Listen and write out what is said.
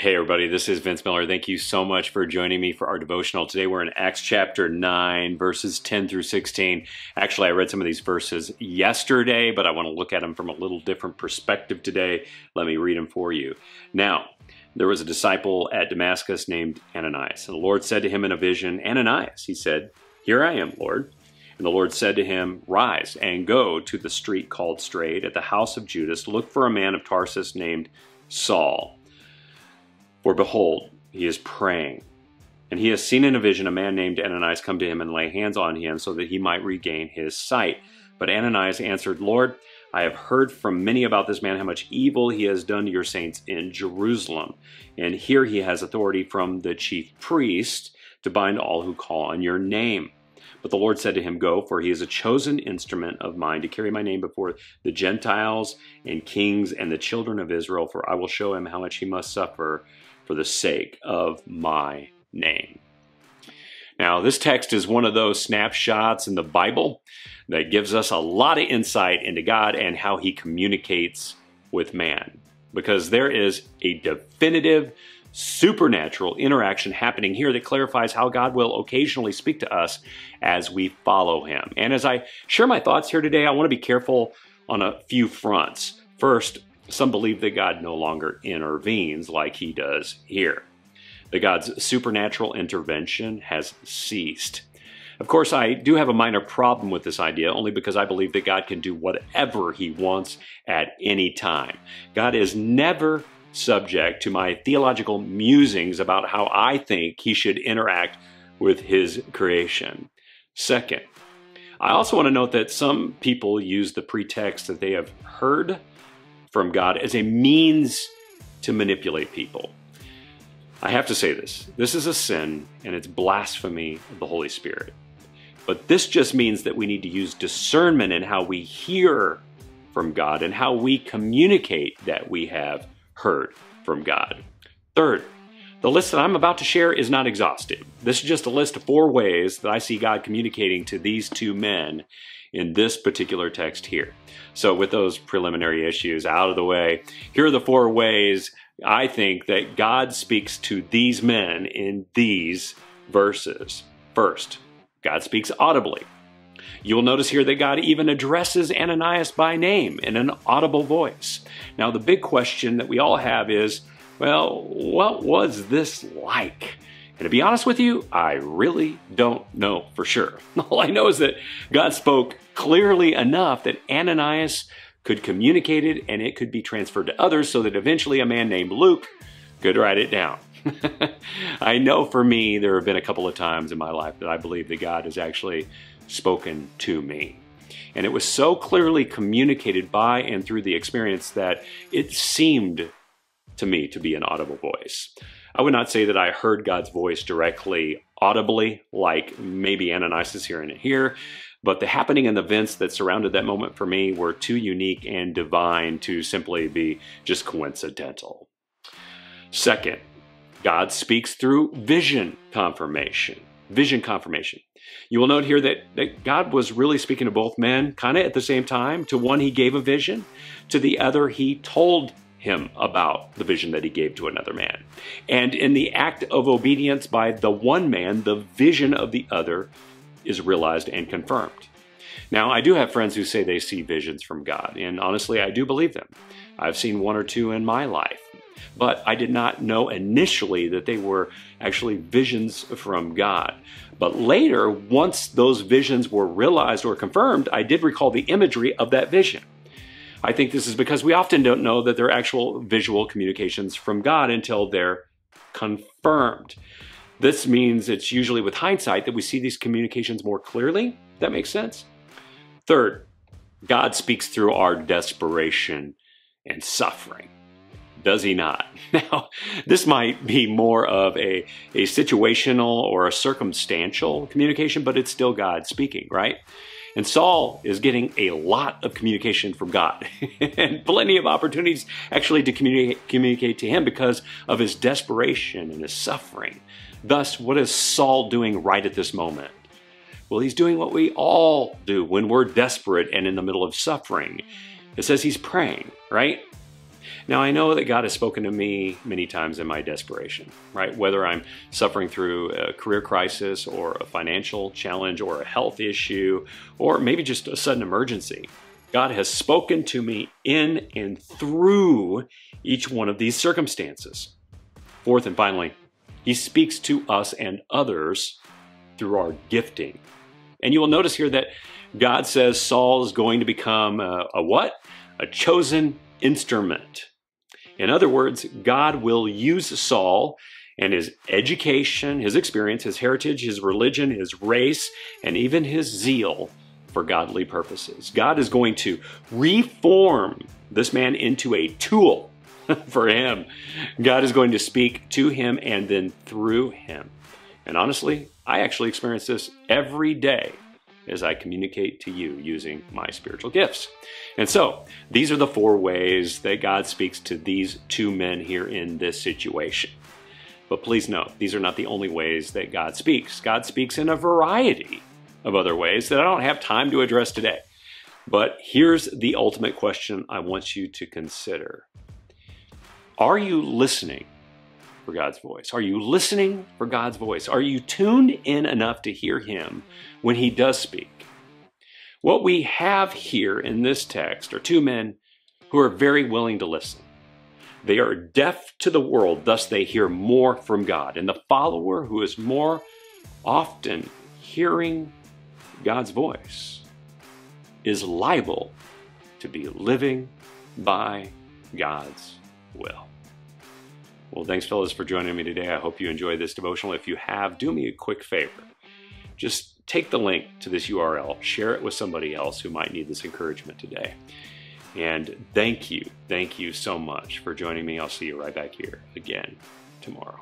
Hey everybody, this is Vince Miller. Thank you so much for joining me for our devotional. Today we're in Acts chapter 9, verses 10 through 16. Actually, I read some of these verses yesterday, but I want to look at them from a little different perspective today. Let me read them for you. Now, there was a disciple at Damascus named Ananias, and the Lord said to him in a vision, "Ananias," he said. "Here I am, Lord." And the Lord said to him, "Rise and go to the street called Straight at the house of Judas. Look for a man of Tarsus named Saul. For behold, he is praying, and he has seen in a vision a man named Ananias come to him and lay hands on him so that he might regain his sight. But Ananias answered, Lord, I have heard from many about this man, how much evil he has done to your saints in Jerusalem. And here he has authority from the chief priest to bind all who call on your name. But the Lord said to him, Go, for he is a chosen instrument of mine to carry my name before the Gentiles and kings and the children of Israel, for I will show him how much he must suffer for the sake of my name." Now, this text is one of those snapshots in the Bible that gives us a lot of insight into God and how he communicates with man, because there is a definitive supernatural interaction happening here that clarifies how God will occasionally speak to us as we follow him. And as I share my thoughts here today, I want to be careful on a few fronts. First, some believe that God no longer intervenes like he does here, that God's supernatural intervention has ceased. Of course, I do have a minor problem with this idea, only because I believe that God can do whatever he wants at any time. God is never subject to my theological musings about how I think he should interact with his creation. Second, I also want to note that some people use the pretext that they have heard from God as a means to manipulate people. I have to say this. This is a sin, and it's blasphemy of the Holy Spirit. But this just means that we need to use discernment in how we hear from God and how we communicate that we have heard from God. Third, the list that I'm about to share is not exhaustive. This is just a list of 4 ways that I see God communicating to these 2 men in this particular text here. So with those preliminary issues out of the way, here are the 4 ways I think that God speaks to these men in these verses. First, God speaks audibly. You'll notice here that God even addresses Ananias by name in an audible voice. Now, the big question that we all have is, well, what was this like? And to be honest with you, I really don't know for sure. All I know is that God spoke clearly enough that Ananias could communicate it and it could be transferred to others so that eventually a man named Luke could write it down. I know for me, there have been a couple of times in my life that I believe that God has actually spoken to me. And it was so clearly communicated by and through the experience that it seemed to me to be an audible voice. I would not say that I heard God's voice directly, audibly, like maybe Ananias is hearing it here, but the happening and the events that surrounded that moment for me were too unique and divine to simply be just coincidental. Second, God speaks through vision confirmation. Vision confirmation. You will note here that God was really speaking to both men kind of at the same time. To one, he gave a vision. To the other, he told him about the vision that he gave to another man. And in the act of obedience by the one man, the vision of the other is realized and confirmed. Now, I do have friends who say they see visions from God, and honestly, I do believe them. I've seen 1 or 2 in my life, but I did not know initially that they were actually visions from God. But later, once those visions were realized or confirmed, I did recall the imagery of that vision. I think this is because we often don't know that they're actual visual communications from God until they're confirmed. This means it's usually with hindsight that we see these communications more clearly. That makes sense? Third, God speaks through our desperation and suffering. Does he not? Now, this might be more of a situational or a circumstantial communication, but it's still God speaking, right? And Saul is getting a lot of communication from God and plenty of opportunities actually to communicate to him because of his desperation and his suffering. Thus, what is Saul doing right at this moment? Well, he's doing what we all do when we're desperate and in the middle of suffering. It says he's praying, right? Now, I know that God has spoken to me many times in my desperation, right? Whether I'm suffering through a career crisis or a financial challenge or a health issue, or maybe just a sudden emergency, God has spoken to me in and through each one of these circumstances. Fourth and finally, He speaks to us and others through our gifting. And you will notice here that God says Saul is going to become a what? A chosen instrument. In other words, God will use Saul and his education, his experience, his heritage, his religion, his race, and even his zeal for godly purposes. God is going to reform this man into a tool for Him. God is going to speak to him and then through him. And honestly, I actually experience this every day as I communicate to you using my spiritual gifts. And so, these are the 4 ways that God speaks to these 2 men here in this situation. But please note, these are not the only ways that God speaks. God speaks in a variety of other ways that I don't have time to address today. But here's the ultimate question I want you to consider. Are you listening for God's voice? Are you listening for God's voice? Are you tuned in enough to hear Him when He does speak? What we have here in this text are 2 men who are very willing to listen. They are deaf to the world, thus they hear more from God. And the follower who is more often hearing God's voice is liable to be living by God's will. Well, thanks, fellas, for joining me today. I hope you enjoyed this devotional. If you have, do me a quick favor. Just take the link to this URL, share it with somebody else who might need this encouragement today. And thank you so much for joining me. I'll see you right back here again tomorrow.